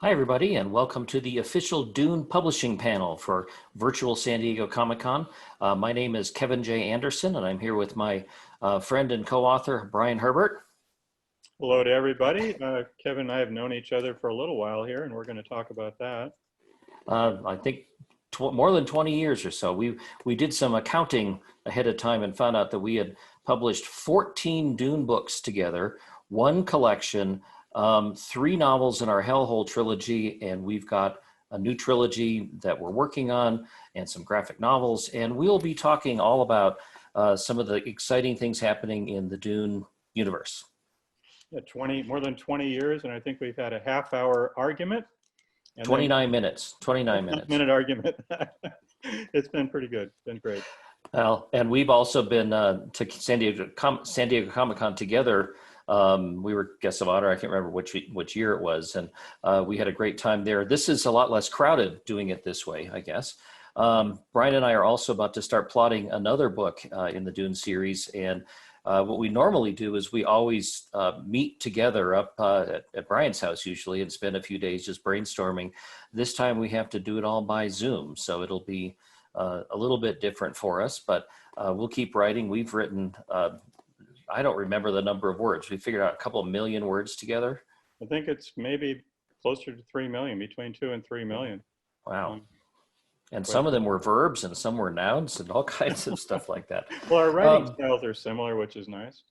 Hi, everybody, and welcome to the official Dune publishing panel for virtual San Diego Comic-Con. My name is Kevin J. Anderson, and I'm here with my friend and co-author, Brian Herbert. Hello to everybody. Kevin and I have known each other for a little while here, and we're going to talk about that. I think more than 20 years or so. We did some accounting ahead of time and found out that we had published 14 Dune books together, one collection, three novels in our Hellhole trilogy, and we've got a new trilogy that we're working on and some graphic novels. And we'll be talking all about some of the exciting things happening in the Dune universe. Yeah, more than 20 years, and I think we've had a half-hour argument. And 29 minutes. 29 minutes. Minute argument. It's been pretty good. It's been great. Well, and we've also been to San Diego Comic-Con together. We were guests of honor. I can't remember which year it was, and we had a great time there. This is a lot less crowded doing it this way, I guess. Brian and I are also about to start plotting another book in the Dune series, and what we normally do is we always meet together up at Brian's house usually and spend a few days just brainstorming. This time we have to do it all by Zoom, so it'll be a little bit different for us, but we'll keep writing. We've written, I don't remember the number of words. We figured out a couple million words together. I think it's maybe closer to 3 million, between 2 and 3 million. Wow. And some of them were verbs and some were nouns and all kinds of stuff like that. Well, our writing styles are similar, which is nice.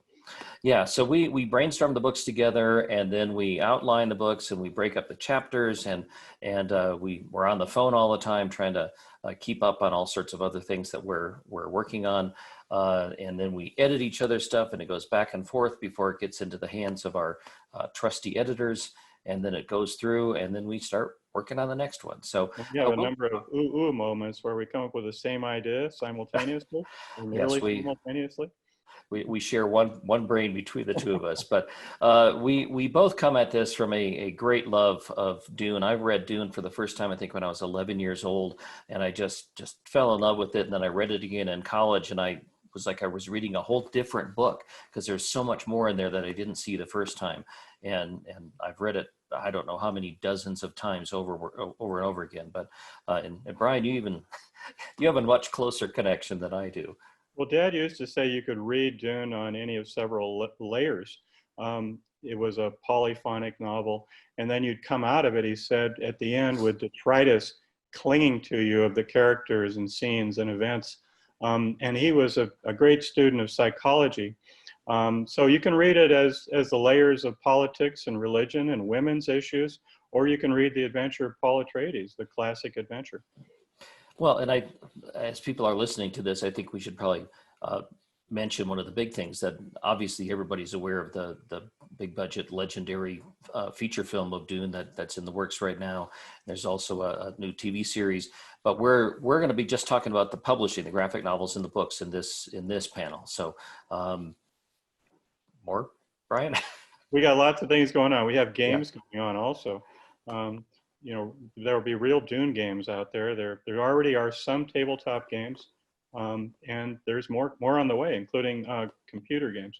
Yeah, so we brainstorm the books together, and then we outline the books and we break up the chapters, and we're on the phone all the time trying to keep up on all sorts of other things that we're working on, and then we edit each other's stuff, and it goes back and forth before it gets into the hands of our trusty editors, and then it goes through, and then we start working on the next one. So we have a number of ooh moments where we come up with the same idea simultaneously, or nearly simultaneously. We share one brain between the two of us, but we both come at this from a great love of Dune. I read Dune for the first time, I think, when I was 11 years old, and I just fell in love with it. And then I read it again in college, and I was like I was reading a whole different book because there's so much more in there that I didn't see the first time. And I've read it, I don't know how many dozens of times over and over again. But and Brian, you have a much closer connection than I do. Well, Dad used to say you could read Dune on any of several layers. It was a polyphonic novel, and then you'd come out of it, he said, at the end with detritus clinging to you of the characters and scenes and events. And he was a great student of psychology. So you can read it as the layers of politics and religion and women's issues, or you can read the adventure of Paul Atreides, the classic adventure. Well, and as people are listening to this, I think we should probably mention one of the big things that obviously everybody's aware of, the big budget legendary feature film of Dune that's in the works right now. There's also a new TV series, but we're going to be just talking about the publishing, the graphic novels and the books in this panel. So more, Brian? We got lots of things going on. We have games going on also. You know, there will be real Dune games out there. There already are some tabletop games, and there's more on the way, including computer games.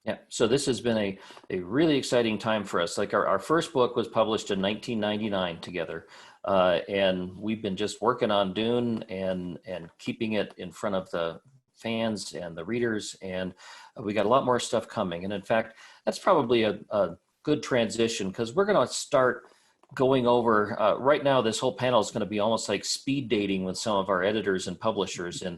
Yeah, so this has been a really exciting time for us. Like our first book was published in 1999 together, and we've been just working on Dune and keeping it in front of the fans and the readers, and we got a lot more stuff coming. And in fact, that's probably a good transition, because we're going to start going over, right now, this whole panel is going to be almost like speed dating with some of our editors and publishers in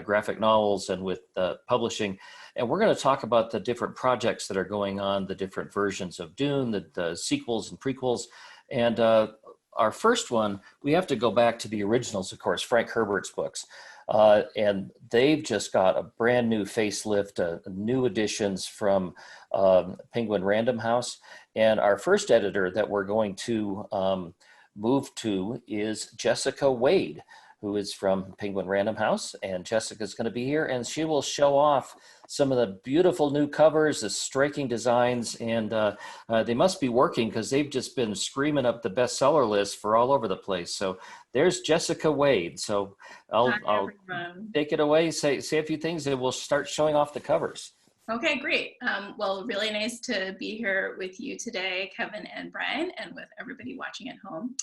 graphic novels and with publishing. And we're going to talk about the different projects that are going on, the different versions of Dune, the sequels and prequels. And our first one, we have to go back to the originals, of course, Frank Herbert's books. And they've just got a brand new facelift, new additions from Penguin Random House. And our first editor that we're going to move to is Jessica Wade, who is from Penguin Random House. And Jessica's going to be here, and she will show off some of the beautiful new covers, the striking designs, and they must be working because they've just been screaming up the bestseller list for all over the place. So there's Jessica Wade. So I'll take it away, say a few things, and we'll start showing off the covers. Okay, great. Well, really nice to be here with you today, Kevin and Brian, and with everybody watching at home.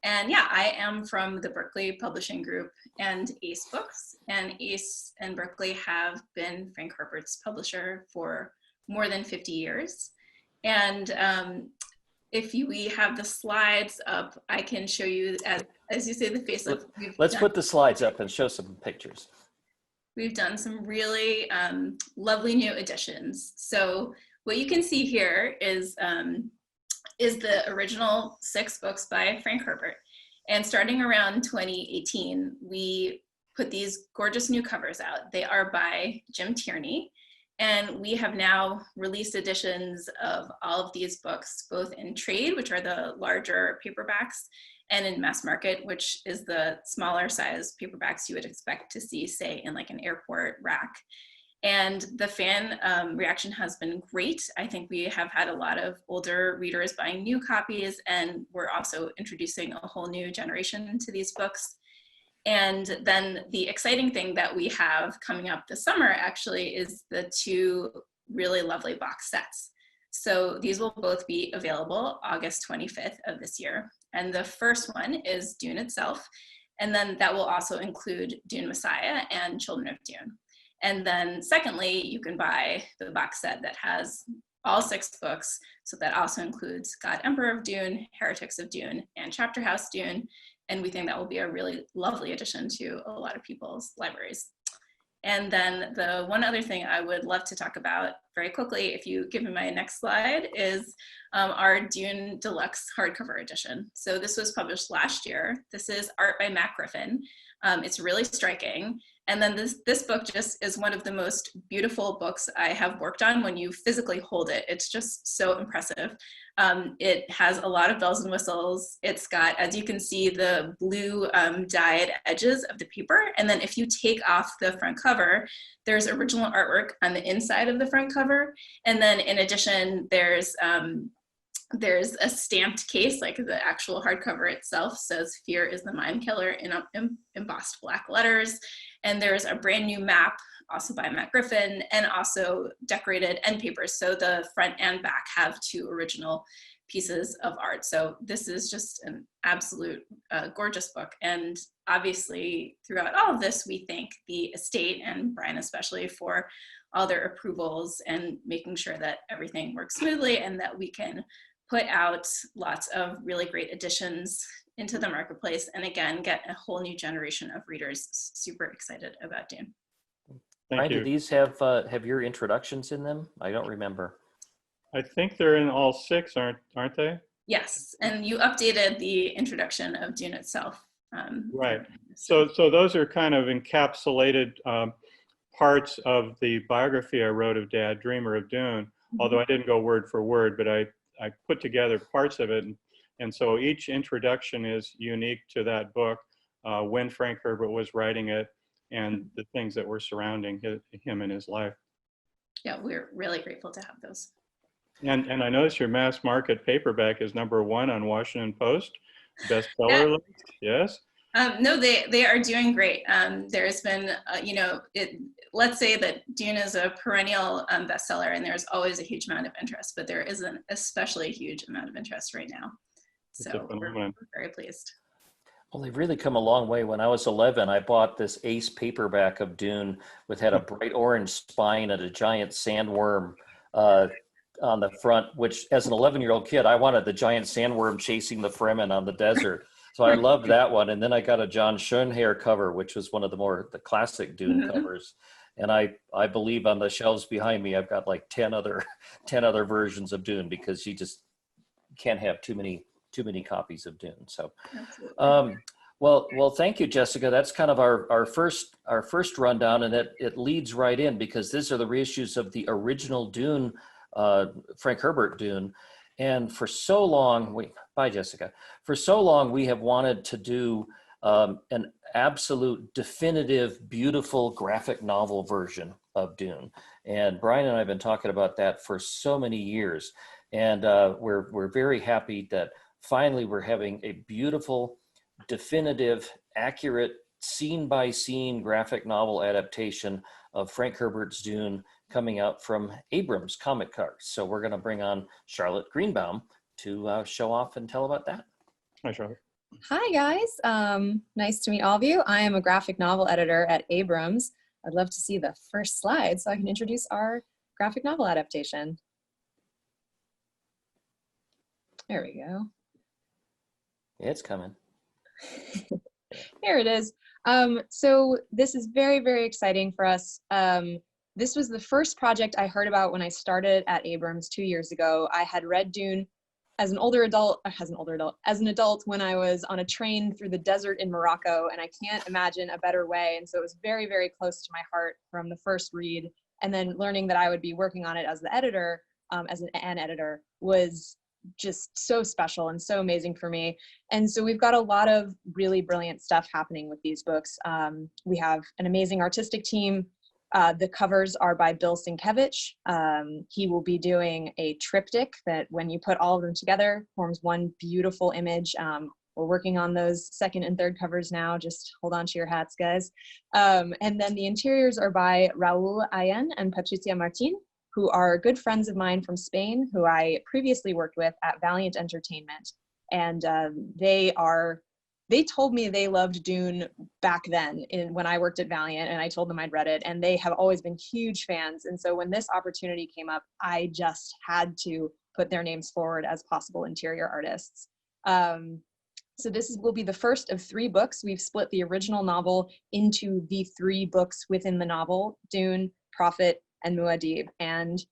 And yeah, I am from the Berkeley Publishing Group and Ace Books. And Ace and Berkeley have been Frank Herbert's publisher for more than 50 years. And if we have the slides up, I can show you, as you say, the facelift. Let's put the slides up and show some pictures. We've done some really lovely new additions. So what you can see here is the original 6 books by Frank Herbert. And starting around 2018, we put these gorgeous new covers out. They are by Jim Tierney. And we have now released editions of all of these books, both in trade, which are the larger paperbacks, and in mass market, which is the smaller size paperbacks you would expect to see, say, in like an airport rack. And the fan reaction has been great. I think we have had a lot of older readers buying new copies, and we're also introducing a whole new generation to these books. And then the exciting thing that we have coming up this summer actually is the 2 really lovely box sets. So these will both be available August 25th of this year. And the first one is Dune itself. And then that will also include Dune Messiah and Children of Dune. And then secondly, you can buy the box set that has all 6 books. So that also includes God Emperor of Dune, Heretics of Dune, and Chapter House Dune. And we think that will be a really lovely addition to a lot of people's libraries. And then the one other thing I would love to talk about very quickly, if you give me my next slide, is our Dune Deluxe hardcover edition. So this was published last year. This is art by Matt Griffin. It's really striking. And then this book just is one of the most beautiful books I have worked on when you physically hold it. It's just so impressive. It has a lot of bells and whistles. It's got, as you can see, the blue dyed edges of the paper. And then if you take off the front cover, there's original artwork on the inside of the front cover. And then in addition, there's a stamped case, like the actual hardcover itself says "Fear is the Mind Killer" in embossed black letters. And there's a brand new map, also by Matt Griffin, and also decorated end papers. So the front and back have 2 original pieces of art. So this is just an absolute gorgeous book. And obviously throughout all of this, we thank the estate and Brian especially for all their approvals and making sure that everything works smoothly and that we can put out lots of really great additions into the marketplace, and again, get a whole new generation of readers super excited about Dune. Brian, do these have your introductions in them? I don't remember. I think they're in all 6, aren't they? Yes, and you updated the introduction of Dune itself. Right. So those are kind of encapsulated parts of the biography I wrote of Dad, Dreamer of Dune, although I didn't go word for word, but I put together parts of it. And so each introduction is unique to that book, when Frank Herbert was writing it, and the things that were surrounding him in his life. Yeah, we're really grateful to have those. And I notice your mass market paperback is #1 on Washington Post bestseller list. Yes. No, they are doing great. There's been, let's say that Dune is a perennial bestseller, and there's always a huge amount of interest, but there is an especially huge amount of interest right now. So we're very pleased. Well, they've really come a long way. When I was 11, I bought this Ace paperback of Dune, which had a bright orange spine and a giant sandworm on the front, which as an 11-year-old kid, I wanted the giant sandworm chasing the Fremen on the desert. So I loved that one. And then I got a John Schoenherr cover, which was one of the classic Dune covers. And I believe on the shelves behind me, I've got like 10 other versions of Dune, because you just can't have too many copies of Dune. So, well, thank you, Jessica. That's kind of our first rundown, and it leads right in, because these are the reissues of the original Dune, Frank Herbert Dune. And for so long, bye, Jessica. For so long, we have wanted to do an absolute, definitive, beautiful graphic novel version of Dune. And Brian and I have been talking about that for so many years. And we're very happy that finally we're having a beautiful, definitive, accurate, scene-by-scene graphic novel adaptation of Frank Herbert's Dune, coming out from Abrams ComicArts. So we're going to bring on Charlotte Greenbaum to show off and tell about that. Hi, Charlotte. Hi, guys. Nice to meet all of you. I am a graphic novel editor at Abrams. I'd love to see the first slide so I can introduce our graphic novel adaptation. There we go. Yeah, it's coming. There it is. So this is very, very exciting for us. This was the first project I heard about when I started at Abrams 2 years ago. I had read Dune as an adult when I was on a train through the desert in Morocco, and I can't imagine a better way. And so it was very, very close to my heart from the first read. And then learning that I would be working on it as the editor, as an editor, was just so special and so amazing for me. And so we've got a lot of really brilliant stuff happening with these books. We have an amazing artistic team. The covers are by Bill Sienkiewicz. He will be doing a triptych that, when you put all of them together, forms one beautiful image. We're working on those second and third covers now. Just hold on to your hats, guys. And then the interiors are by Raúl Ayen and Patricia Martín, who are good friends of mine from Spain, who I previously worked with at Valiant Entertainment. And they told me they loved Dune back then when I worked at Valiant, and I told them I'd read it, and they have always been huge fans. And so when this opportunity came up, I just had to put their names forward as possible interior artists. So this will be the first of 3 books. We've split the original novel into the 3 books within the novel: Dune, Prophet, and Muad'Dib. And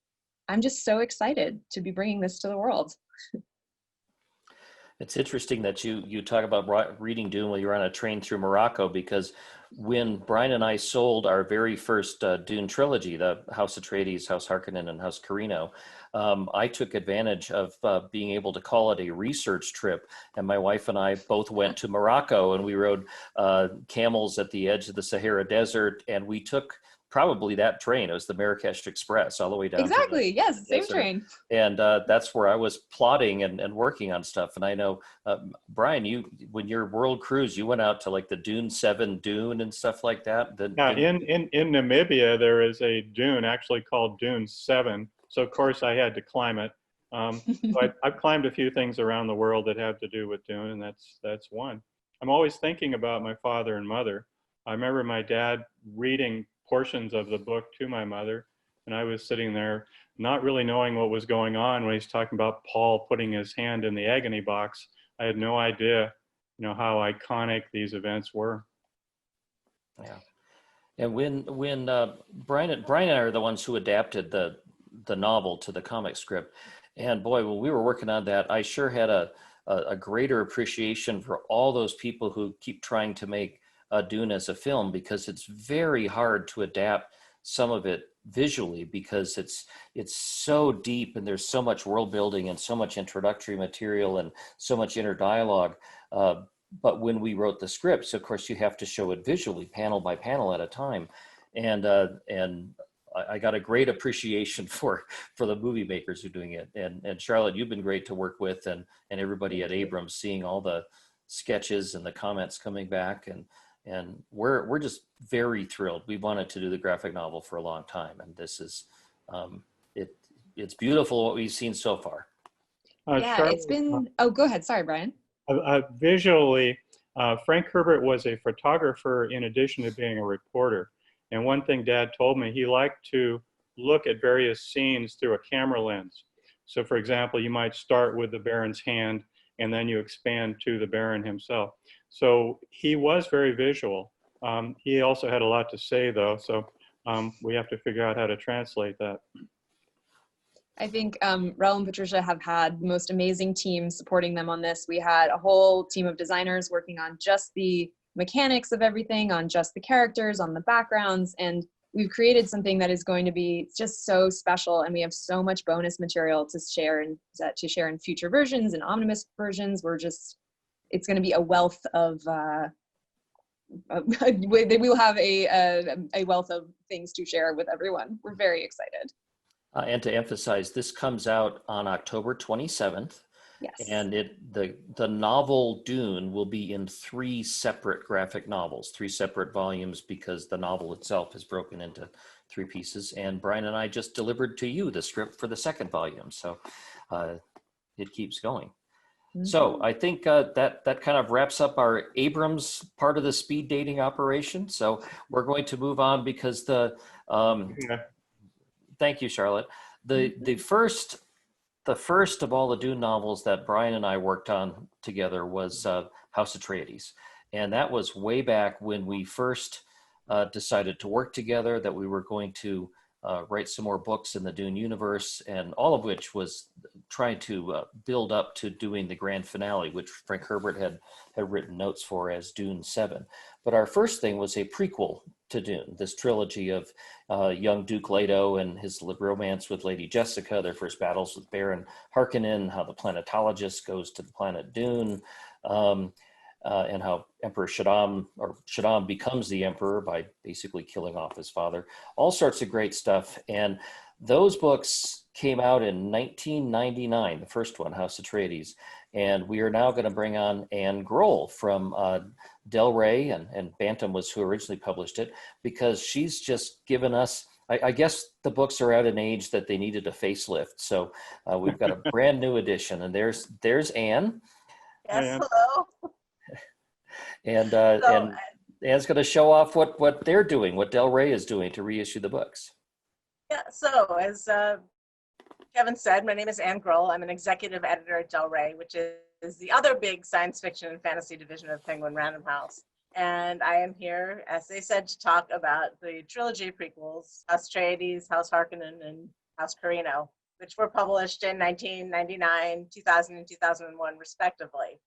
I'm just so excited to be bringing this to the world. It's interesting that you talk about reading Dune while you're on a train through Morocco, because when Brian and I sold our very first Dune trilogy, the House Atreides, House Harkonnen, and House Carino, I took advantage of being able to call it a research trip. And my wife and I both went to Morocco, and we rode camels at the edge of the Sahara Desert, and we took probably that train. It was the Marrakesh Express all the way down. Exactly. Yes, same train. And that's where I was plotting and working on stuff. And I know, Brian, when your world cruise, you went out to like the Dune 7 Dune and stuff like that. Yeah, in Namibia, there is a dune actually called Dune 7. So of course I had to climb it. So I've climbed a few things around the world that have to do with Dune, and that's one. I'm always thinking about my father and mother. I remember my dad reading portions of the book to my mother, and I was sitting there not really knowing what was going on when he's talking about Paul putting his hand in the agony box. I had no idea, how iconic these events were. Yeah, and when Brian and I are the ones who adapted the novel to the comic script, and boy, when we were working on that, I sure had a greater appreciation for all those people who keep trying to make Dune as a film, because it's very hard to adapt some of it visually, because it's so deep and there's so much world building and so much introductory material and so much inner dialogue. But when we wrote the scripts, of course, you have to show it visually, panel by panel at a time. And I got a great appreciation for the movie makers who are doing it. And Charlotte, you've been great to work with, and everybody at Abrams, seeing all the sketches and the comments coming back. And we're just very thrilled. We wanted to do the graphic novel for a long time, and this is it's beautiful what we've seen so far. Yeah, Charlotte, it's been. Oh, go ahead. Sorry, Brian. Visually, Frank Herbert was a photographer in addition to being a reporter. And one thing Dad told me, he liked to look at various scenes through a camera lens. So, for example, you might start with the Baron's hand, and then you expand to the Baron himself. So he was very visual. He also had a lot to say, though, so we have to figure out how to translate that. I think Raul and Patricia have had the most amazing team supporting them on this. We had a whole team of designers working on just the mechanics of everything, on just the characters, on the backgrounds, and we've created something that is going to be just so special, and we have so much bonus material to share in future versions and omnibus versions. It's going to be a wealth of we will have a wealth of things to share with everyone. We're very excited. And to emphasize, this comes out on October 27th. Yes. And the novel Dune will be in 3 separate graphic novels, 3 separate volumes, because the novel itself is broken into three pieces, and Brian and I just delivered to you the script for the second volume. So it keeps going. So I think that kind of wraps up our Abrams part of the speed dating operation. So we're going to move on because thank you, Charlotte. The first of all the Dune novels that Brian and I worked on together was House Atreides. And that was way back when we first decided to work together, that we were going to write some more books in the Dune universe, and all of which was trying to build up to doing the grand finale, which Frank Herbert had written notes for as Dune 7. But our first thing was a prequel to Dune, this trilogy of young Duke Leto and his romance with Lady Jessica, their first battles with Baron Harkonnen, how the planetologist goes to the planet Dune, and how Emperor Shaddam becomes the emperor by basically killing off his father. All sorts of great stuff. And those books came out in 1999, the first one, House Atreides. And we are now going to bring on Anne Groell from Del Rey, and Bantam was who originally published it, because she's just given us, I guess the books are at an age that they needed a facelift. So we've got a brand new edition, and there's Anne. Yes, hello. And Anne's going to show off what they're doing, what Del Rey is doing to reissue the books. Yeah, so as Kevin said, my name is Anne Groell. I'm an executive editor at Del Rey, which is the other big science fiction and fantasy division of Penguin Random House. And I am here, as they said, to talk about the trilogy prequels, House Atreides, House Harkonnen, and House Carino, which were published in 1999, 2000, and 2001, respectively.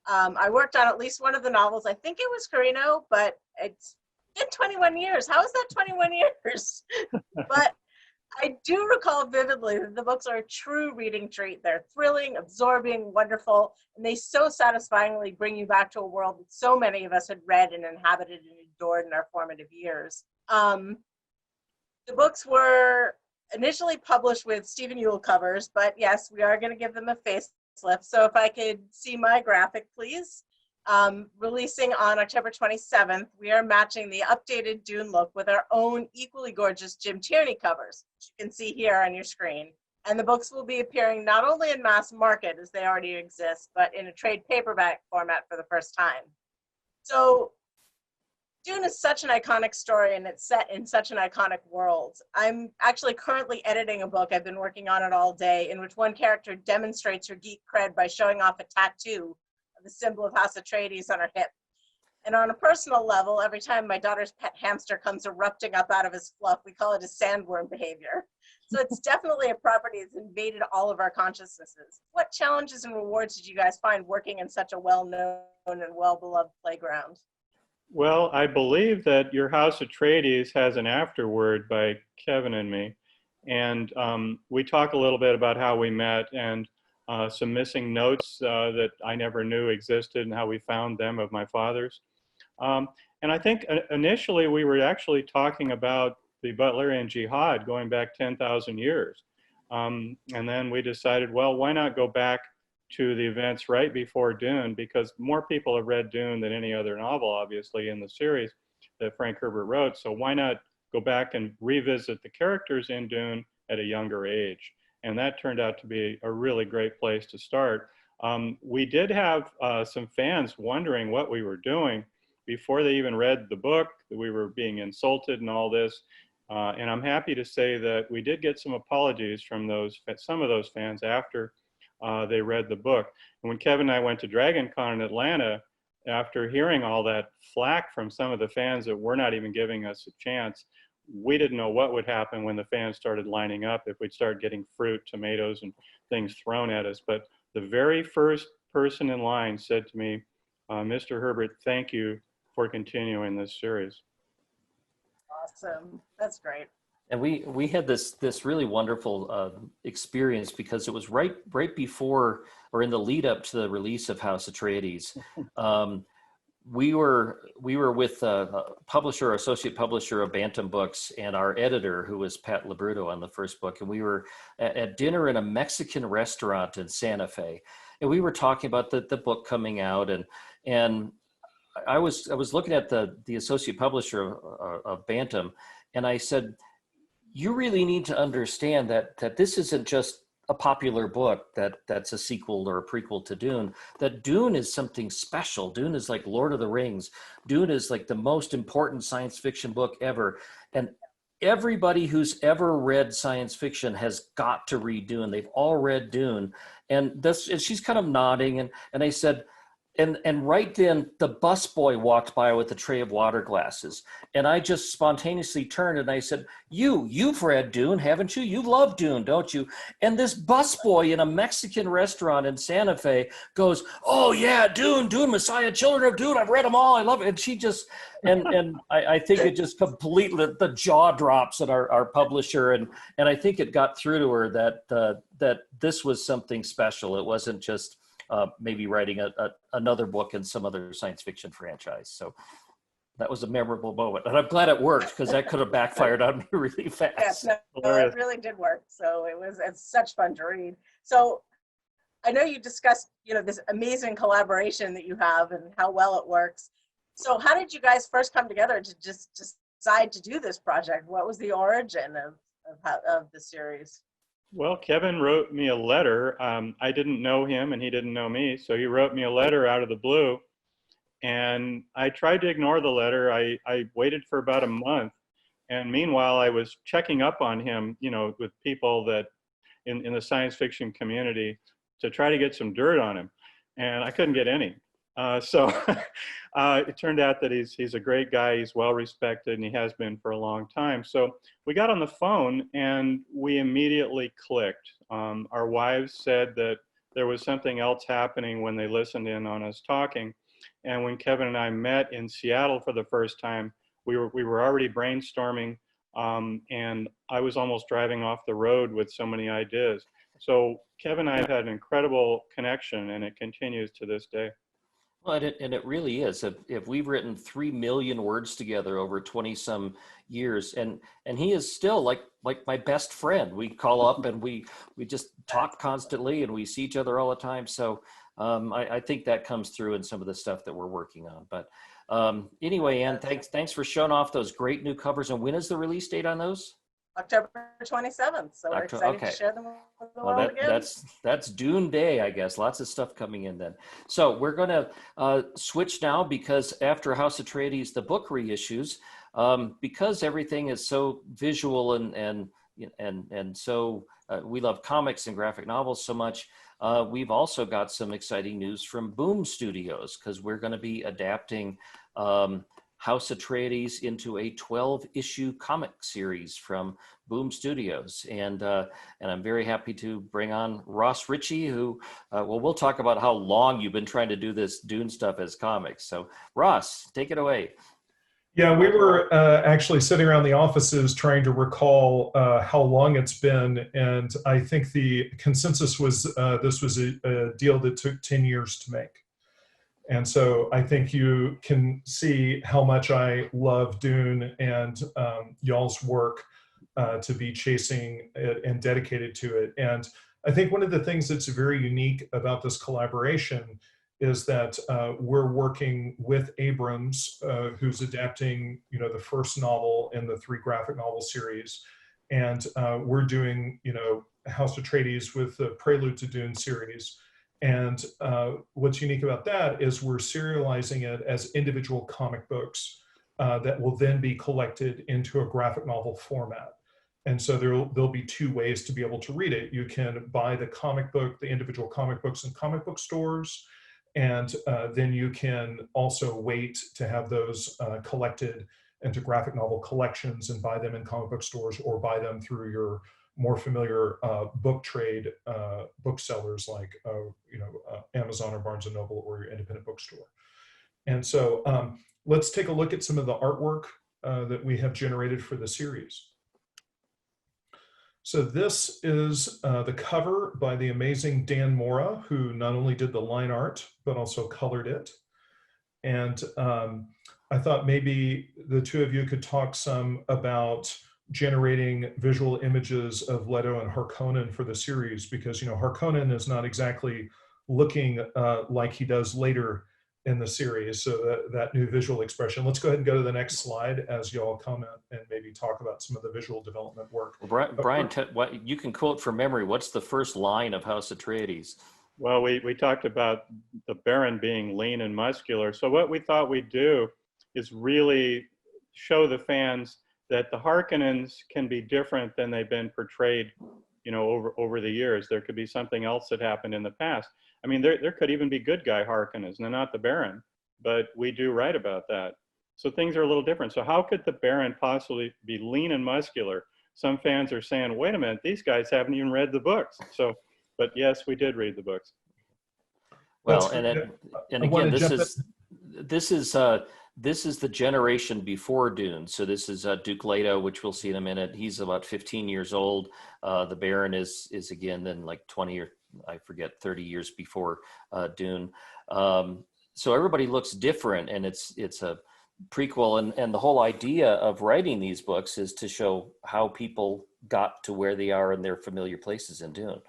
I worked on at least one of the novels. I think it was Carino, but it's been 21 years. How is that 21 years? But I do recall vividly that the books are a true reading treat. They're thrilling, absorbing, wonderful, and they so satisfyingly bring you back to a world that so many of us had read and inhabited and adored in our formative years. The books were initially published with Stephen Yule covers, but yes, we are going to give them a facelift. So if I could see my graphic, please. Releasing on October 27th, we are matching the updated Dune look with our own equally gorgeous Jim Tierney covers, which you can see here on your screen. And the books will be appearing not only in mass market, as they already exist, but in a trade paperback format for the first time. So Dune is such an iconic story, and it's set in such an iconic world. I'm actually currently editing a book, I've been working on it all day, in which one character demonstrates her geek cred by showing off a tattoo of the symbol of House Atreides on her hip. And on a personal level, every time my daughter's pet hamster comes erupting up out of his fluff, we call it a sandworm behavior. So it's definitely a property that's invaded all of our consciousnesses. What challenges and rewards did you guys find working in such a well-known and well-beloved playground? Well, I believe that your House Atreides has an afterword by Kevin and me. And we talk a little bit about how we met and some missing notes that I never knew existed and how we found them of my father's. And I think initially we were actually talking about the Butlerian Jihad going back 10,000 years. And then we decided, well, why not go back to the events right before Dune, because more people have read Dune than any other novel, obviously, in the series that Frank Herbert wrote. So why not go back and revisit the characters in Dune at a younger age? And that turned out to be a really great place to start. We did have some fans wondering what we were doing before they even read the book, that we were being insulted and all this. And I'm happy to say that we did get some apologies from some of those fans after they read the book. And when Kevin and I went to DragonCon in Atlanta, after hearing all that flack from some of the fans that were not even giving us a chance, we didn't know what would happen when the fans started lining up, if we'd start getting fruit, tomatoes, and things thrown at us. But the very first person in line said to me, Mr. Herbert, thank you for continuing this series. Awesome, that's great. And we had this really wonderful experience, because it was right before, or in the lead up to the release of House Atreides. We were with a publisher, associate publisher of Bantam Books, and our editor, who was Pat Labruto on the first book, and we were at dinner in a Mexican restaurant in Santa Fe, and we were talking about the book coming out, and I was looking at the associate publisher of Bantam, And I said, you really need to understand that this isn't just a popular book that's a sequel or a prequel to Dune, that Dune is something special. Dune is like Lord of the Rings. Dune is like the most important science fiction book ever. And everybody who's ever read science fiction has got to read Dune. They've all read Dune. And she's kind of nodding. And I said, and right then the busboy walked by with a tray of water glasses. And I just spontaneously turned and I said, you've read Dune, haven't you? You love Dune, don't you? And this busboy in a Mexican restaurant in Santa Fe goes, oh yeah, Dune, Messiah, Children of Dune, I've read them all, I love it. And she just, and I think it just completely, the jaw drops at our publisher. And I think it got through to her that this was something special. It wasn't just maybe writing another book in some other science fiction franchise. So that was a memorable moment. And I'm glad it worked, because that could have backfired on me really fast. Yes, no, it really did work. So it's such fun to read. So I know you discussed, this amazing collaboration that you have and how well it works. So how did you guys first come together to just decide to do this project? What was the origin of the series? Well, Kevin wrote me a letter. I didn't know him and he didn't know me. So he wrote me a letter out of the blue. And I tried to ignore the letter. I waited for about a month. And meanwhile, I was checking up on him, with people that in the science fiction community to try to get some dirt on him. And I couldn't get any. So it turned out that he's a great guy. He's well respected, and he has been for a long time. So we got on the phone and we immediately clicked. Our wives said that there was something else happening when they listened in on us talking. And when Kevin and I met in Seattle for the first time, we were already brainstorming, and I was almost driving off the road with so many ideas. So Kevin and I have had an incredible connection, and it continues to this day. Well, and it really is. If we've written 3 million words together over 20 some years, and he is still like my best friend. We call up and we just talk constantly, and we see each other all the time. So I think that comes through in some of the stuff that we're working on. But anyway, Anne, thanks for showing off those great new covers. And when is the release date on those? October 27th. So we're excited to share them with the world again. That's Dune Day, I guess. Lots of stuff coming in then. So we're going to switch now, because after House Atreides, the book reissues, because everything is so visual and so we love comics and graphic novels so much. We've also got some exciting news from Boom Studios, because we're going to be adapting House Atreides into a 12-issue comic series from Boom Studios. And I'm very happy to bring on Ross Richie, who, we'll talk about how long you've been trying to do this Dune stuff as comics. So Ross, take it away. Yeah, we were actually sitting around the offices trying to recall how long it's been. And I think the consensus was this was a deal that took 10 years to make. And so I think you can see how much I love Dune and y'all's work to be chasing it and dedicated to it. And I think one of the things that's very unique about this collaboration is that we're working with Abrams, who's adapting, the first novel in the 3 graphic novel series. And we're doing, House Atreides with the Prelude to Dune series. And what's unique about that is we're serializing it as individual comic books that will then be collected into a graphic novel format. And so there'll be 2 ways to be able to read it. You can buy the comic book, the individual comic books in comic book stores, and then you can also wait to have those collected into graphic novel collections and buy them in comic book stores, or buy them through your more familiar book trade booksellers like Amazon or Barnes & Noble, or your independent bookstore. And so let's take a look at some of the artwork that we have generated for the series. So this is the cover by the amazing Dan Mora, who not only did the line art, but also colored it. And I thought maybe the 2 of you could talk some about generating visual images of Leto and Harkonnen for the series, because Harkonnen is not exactly looking like he does later in the series. So that new visual expression. Let's go ahead and go to the next slide as y'all comment and maybe talk about some of the visual development work. Brian, what you can quote from memory. What's the first line of House Atreides? Well, we talked about the Baron being lean and muscular. So what we thought we'd do is really show the fans that the Harkonnens can be different than they've been portrayed, you know, over the years. There could be something else that happened in the past. I mean, there could even be good guy Harkonnens, and they're not the Baron, but we do write about that. So things are a little different. So how could the Baron possibly be lean and muscular? Some fans are saying, wait a minute, these guys haven't even read the books. So, but yes, we did read the books. Well, and again, this is the generation before Dune. So this is Duke Leto, which we'll see in a minute. He's about 15 years old. The Baron is again then like 20 or I forget 30 years before Dune. So everybody looks different, and it's a prequel, and the whole idea of writing these books is to show how people got to where they are in their familiar places in Dune.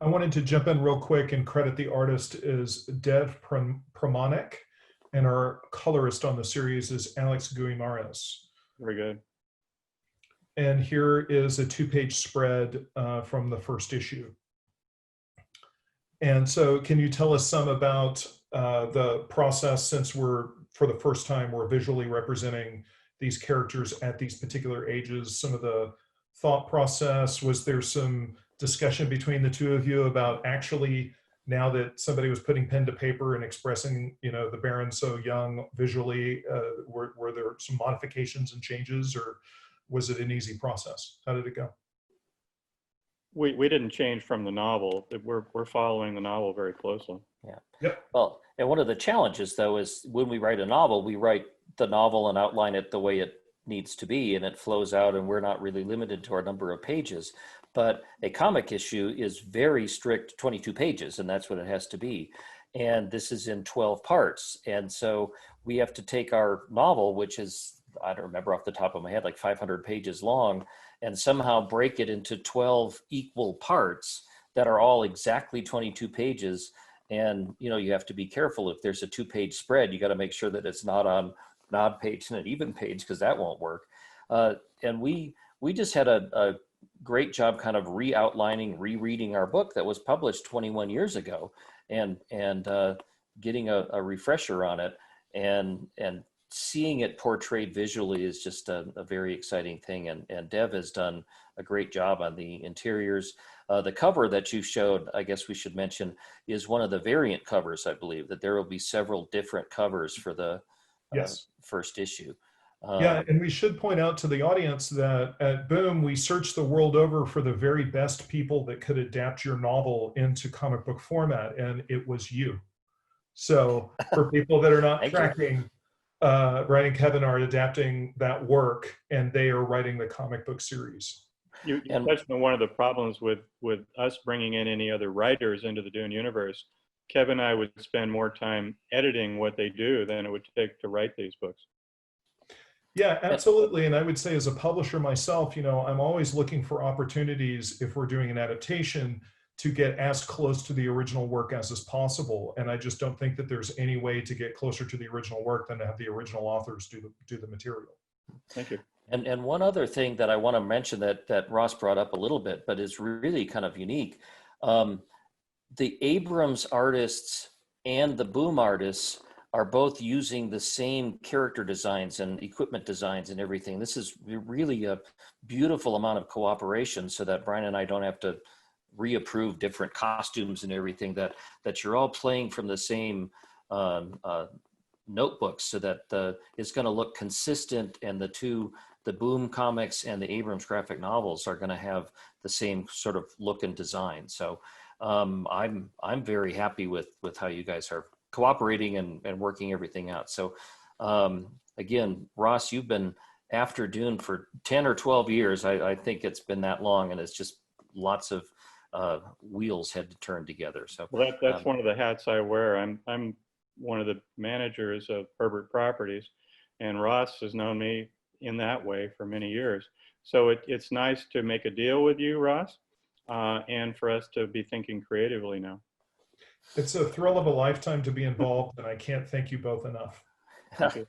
I wanted to jump in real quick and credit the artist is Dev Pramanik, and our colorist on the series is Alex Guimaras. Very good. And here is a 2-page spread from the first issue. And so can you tell us some about the process, since for the first time, we're visually representing these characters at these particular ages, some of the thought process? Was there some discussion between the two of you about actually, now that somebody was putting pen to paper and expressing, you know, the Baron so young visually, were there some modifications and changes, or was it an easy process? How did it go? We didn't change from the novel. We're following the novel very closely. Yeah. Yep. Well, and one of the challenges, though, is when we write a novel, we write the novel and outline it the way it needs to be, and it flows out, and we're not really limited to our number of pages. But a comic issue is very strict, 22 pages, and that's what it has to be. And this is in 12 parts. And so we have to take our novel, which is, I don't remember off the top of my head, like 500 pages long, and somehow break it into 12 equal parts that are all exactly 22 pages. And, you know, you have to be careful. If there's a 2-page spread, you got to make sure that it's not on an odd page and an even page, because that won't work. And we just had a great job kind of re-outlining, rereading our book that was published 21 years ago, and getting a refresher on it, and seeing it portrayed visually is just a very exciting thing. And Dev has done a great job on the interiors. The cover that you showed, I guess we should mention, is one of the variant covers. I believe that there will be several different covers for the first issue. Yeah, and we should point out to the audience that at Boom, we searched the world over for the very best people that could adapt your novel into comic book format, and it was you. So for people that are not tracking, Brian and Kevin are adapting that work, and they are writing the comic book series. You touched on one of the problems with us bringing in any other writers into the Dune universe. Kevin and I would spend more time editing what they do than it would take to write these books. Yeah, absolutely. And I would say, as a publisher myself, you know, I'm always looking for opportunities, if we're doing an adaptation, to get as close to the original work as is possible. And I just don't think that there's any way to get closer to the original work than to have the original authors do the material. Thank you. And one other thing that I want to mention that Ross brought up a little bit, but is really kind of unique. The Abrams artists and the Boom artists are both using the same character designs and equipment designs and everything. This is really a beautiful amount of cooperation, so that Brian and I don't have to reapprove different costumes and everything, that you're all playing from the same notebooks, so that it's going to look consistent, and the Boom comics and the Abrams graphic novels are going to have the same sort of look and design. So I'm very happy with how you guys are cooperating and working everything out. So again, Ross, you've been after Dune for 10 or 12 years. I think it's been that long, and it's just lots of wheels had to turn together. So well, that's one of the hats I wear. I'm one of the managers of Herbert Properties, and Ross has known me in that way for many years. So it's nice to make a deal with you, Ross, and for us to be thinking creatively now. It's a thrill of a lifetime to be involved, and I can't thank you both enough. Thank you.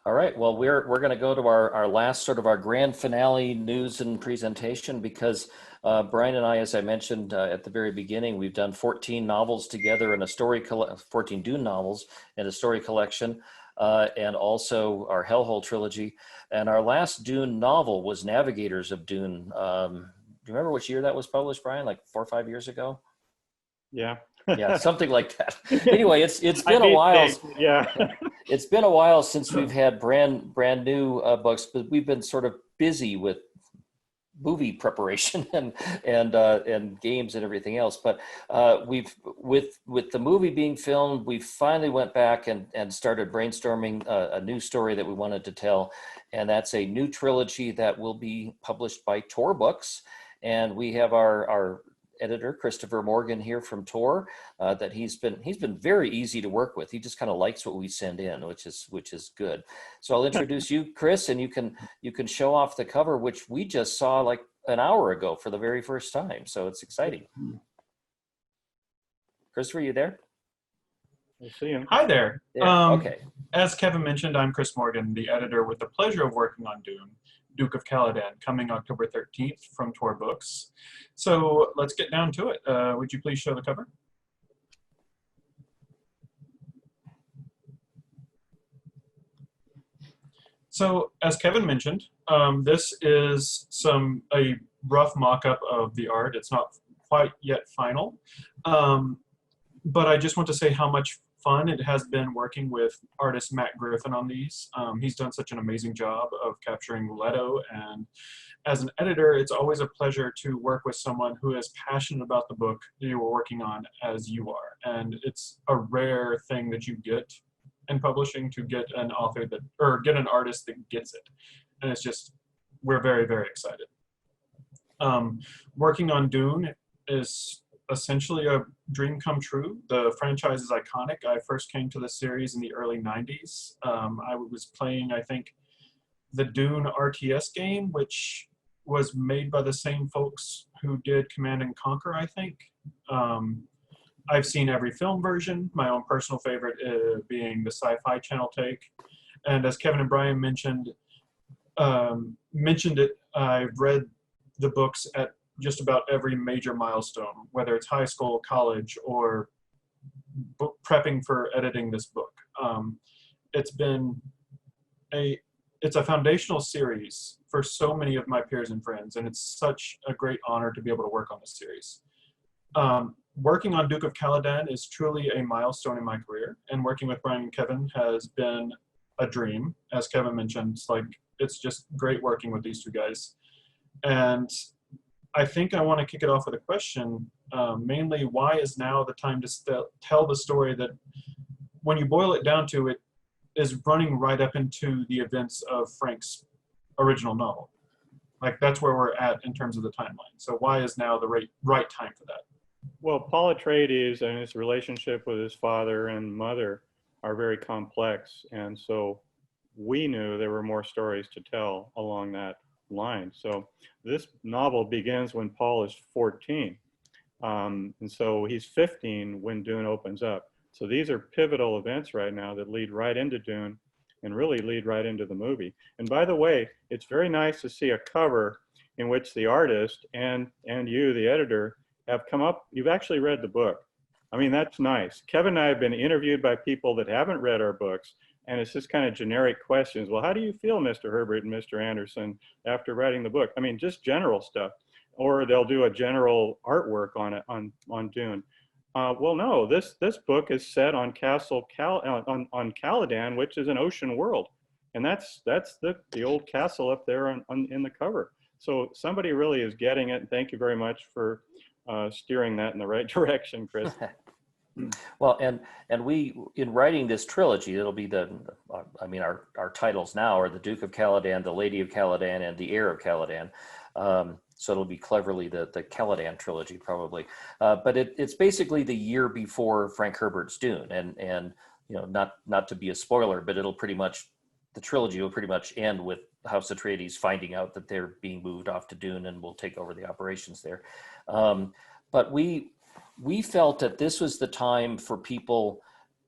All right. Well, we're going to go to our last sort of our grand finale news and presentation because Brian and I, as I mentioned at the very beginning, we've done 14 novels together in a 14 Dune novels in a story collection, and also our Hellhole trilogy. And our last Dune novel was Navigators of Dune. Do you remember which year that was published, Brian? Like 4 or 5 years ago? Yeah. Yeah, something like that. Anyway, it's been I a while. yeah. It's been a while since we've had brand new books, but we've been sort of busy with movie preparation and games and everything else. But we've with the movie being filmed, we finally went back and started brainstorming a new story that we wanted to tell, and that's a new trilogy that will be published by Tor Books. And we have our editor Christopher Morgan here from Tor, that he's been very easy to work with. He just kind of likes what we send in, which is good. So I'll introduce you, Chris, and you can show off the cover, which we just saw like an hour ago for the very first time. So it's exciting. Christopher, you there? We'll see him. Hi there. Yeah. Okay. As Kevin mentioned, I'm Chris Morgan, the editor with the pleasure of working on Dune, Duke of Caladan, coming October 13th from Tor Books. So let's get down to it. Would you please show the cover? So as Kevin mentioned, this is a rough mock-up of the art. It's not quite yet final, but I just want to say how much fun it has been working with artist Matt Griffin on these. He's done such an amazing job of capturing Leto, and as an editor, it's always a pleasure to work with someone who is passionate about the book that you were working on as you are. And it's a rare thing that you get in publishing, to get an author that, or get an artist that gets it. And it's just, we're very, very excited. Working on Dune is essentially a dream come true. The franchise is iconic. I first came to the series in the early 90s. I was playing, I think, the Dune RTS game, which was made by the same folks who did Command and Conquer, I think. I've seen every film version, my own personal favorite being the Sci-Fi Channel take. And as Kevin and Brian mentioned it, I've read the books at just about every major milestone, whether it's high school, college, or prepping for editing this book. It's a foundational series for so many of my peers and friends, and it's such a great honor to be able to work on this series. Working on Duke of Caladan is truly a milestone in my career, and working with Brian and Kevin has been a dream. As Kevin mentioned, it's just great working with these two guys. And I think I want to kick it off with a question, mainly why is now the time to tell the story that, when you boil it down to it, is running right up into the events of Frank's original novel. Like, that's where we're at in terms of the timeline. So why is now the right time for that? Well, Paul Atreides and his relationship with his father and mother are very complex. And so we knew there were more stories to tell along that line. So this novel begins when Paul is 14. And so he's 15 when Dune opens up. So these are pivotal events right now that lead right into Dune and really lead right into the movie. And by the way, it's very nice to see a cover in which the artist and you, the editor, have come up. You've actually read the book. I mean, that's nice. Kevin and I have been interviewed by people that haven't read our books, and it's just kind of generic questions. Well, how do you feel, Mr. Herbert and Mr. Anderson, after writing the book? I mean, just general stuff. Or they'll do a general artwork on it, on Dune. Well, no, this book is set on on Caladan, which is an ocean world. And that's the old castle up there in the cover. So somebody really is getting it. And thank you very much for steering that in the right direction, Chris. Well, and we, in writing this trilogy, it'll be our titles now are the Duke of Caladan, the Lady of Caladan, and the Heir of Caladan. So it'll be cleverly the Caladan trilogy, probably. But it's basically the year before Frank Herbert's Dune, and not to be a spoiler, but the trilogy will pretty much end with House Atreides finding out that they're being moved off to Dune and will take over the operations there. But we we felt that this was the time for people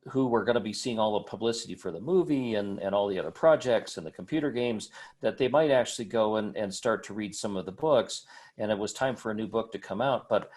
who were going to be seeing all the publicity for the movie and all the other projects and the computer games, that they might actually go and start to read some of the books. And it was time for a new book to come out. But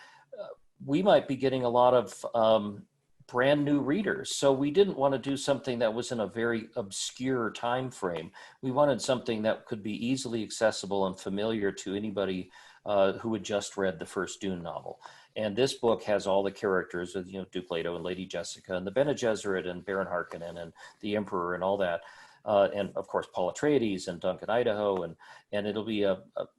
we might be getting a lot of brand new readers. So we didn't want to do something that was in a very obscure time frame. We wanted something that could be easily accessible and familiar to anybody who had just read the first Dune novel. And this book has all the characters of, Duke Leto and Lady Jessica and the Bene Gesserit and Baron Harkonnen and the Emperor and all that. And of course, Paul Atreides and Duncan Idaho. And it'll be a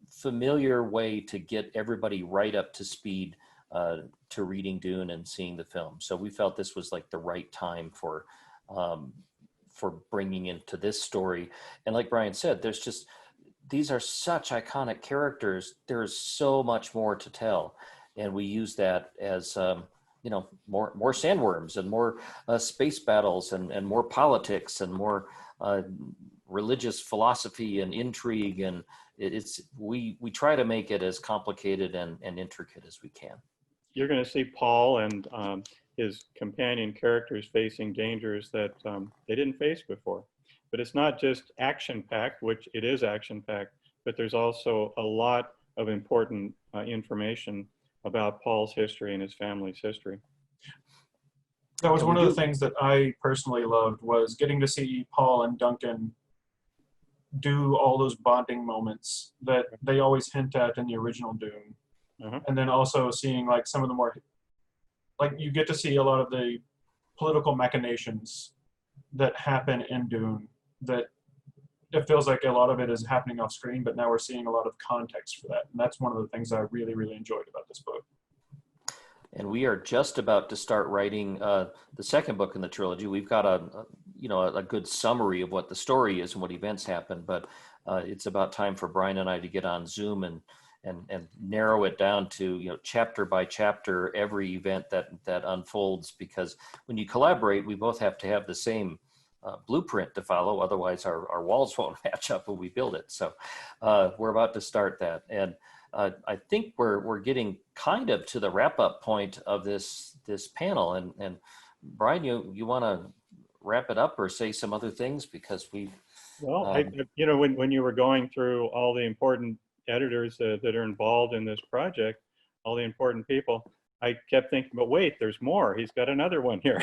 familiar way to get everybody right up to speed to reading Dune and seeing the film. So we felt this was like the right time for bringing into this story. And like Brian said, these are such iconic characters. There's so much more to tell. And we use that as, more sandworms and more space battles and more politics and more religious philosophy and intrigue. And we try to make it as complicated and intricate as we can. You're going to see Paul and his companion characters facing dangers that they didn't face before. But it's not just action-packed, which it is action-packed, but there's also a lot of important information about Paul's history and his family's history. That was one of the things that I personally loved, was getting to see Paul and Duncan do all those bonding moments that they always hint at in the original Dune. And then also seeing like some of the more, like you get to see a lot of the political machinations that happen in Dune, that it feels like a lot of it is happening off screen, but now we're seeing a lot of context for that. And that's one of the things I really, really enjoyed about this book. And we are just about to start writing the second book in the trilogy. We've got a good summary of what the story is and what events happen, but it's about time for Brian and I to get on Zoom and narrow it down to, chapter by chapter, every event that unfolds, because when you collaborate, we both have to have the same blueprint to follow. Otherwise our walls won't match up when we build it. So we're about to start that. And I think we're getting kind of to the wrap up point of this panel. And Brian, you want to wrap it up or say some other things, because when you were going through all the important editors that are involved in this project, all the important people, I kept thinking, but wait, there's more. He's got another one here.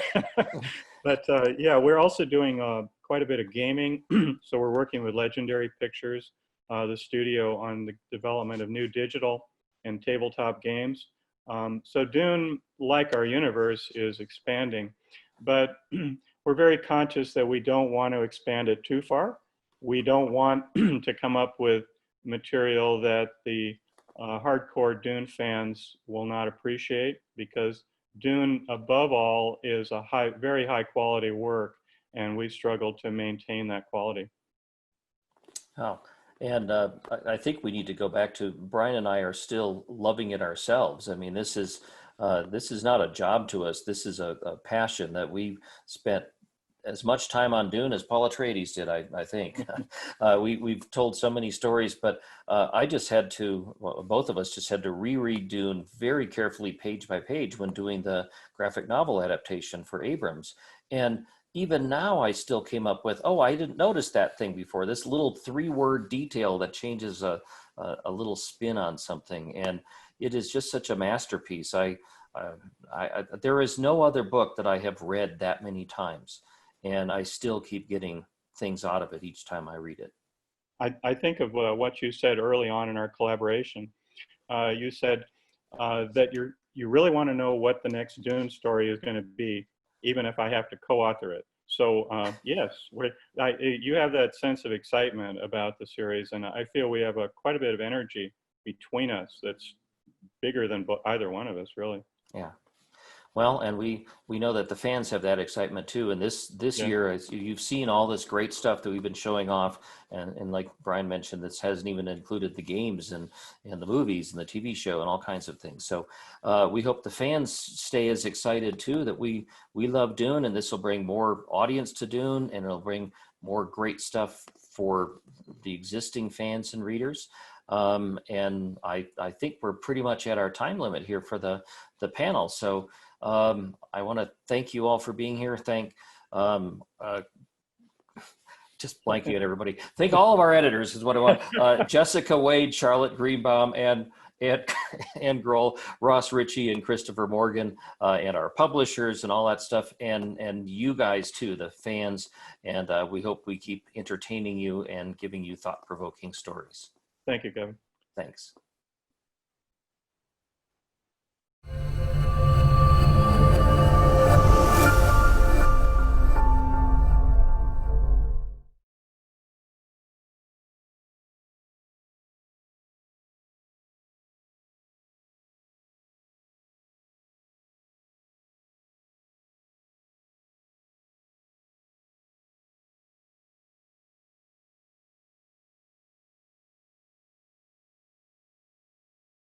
But we're also doing quite a bit of gaming. So we're working with Legendary Pictures, the studio, on the development of new digital and tabletop games. So Dune, like our universe, is expanding, but we're very conscious that we don't want to expand it too far. We don't want to come up with material that the hardcore Dune fans will not appreciate, because Dune, above all, is a very high quality work, and we struggle to maintain that quality. Oh, and I think we need to go back to, Brian and I are still loving it ourselves. I mean, this is not a job to us. This is a passion that we spent as much time on Dune as Paul Atreides did, I think. We've told so many stories, but both of us just had to reread Dune very carefully, page by page, when doing the graphic novel adaptation for Abrams. And even now I still came up with, I didn't notice that thing before, this little 3-word detail that changes a little spin on something. And it is just such a masterpiece. There is no other book that I have read that many times, and I still keep getting things out of it each time I read it. I think of what you said early on in our collaboration. You said that you really want to know what the next Dune story is going to be, even if I have to co-author it. So yes, you have that sense of excitement about the series, and I feel we have quite a bit of energy between us that's bigger than either one of us, really. Yeah. Well, and we know that the fans have that excitement too. And this year, as you've seen all this great stuff that we've been showing off, and like Brian mentioned, this hasn't even included the games and the movies and the TV show and all kinds of things. So we hope the fans stay as excited too, that we love Dune, and this will bring more audience to Dune, and it'll bring more great stuff for the existing fans and readers. And I think we're pretty much at our time limit here for the panel. So I want to thank you all for being here. Thank just blanking at everybody. Thank all of our editors is what I want. Jessica Wade, Charlotte Greenbaum, and Anne Groell, Ross Richie, and Christopher Morgan, and our publishers and all that stuff, and you guys too, the fans. And we hope we keep entertaining you and giving you thought-provoking stories. Thank you, Kevin. Thanks.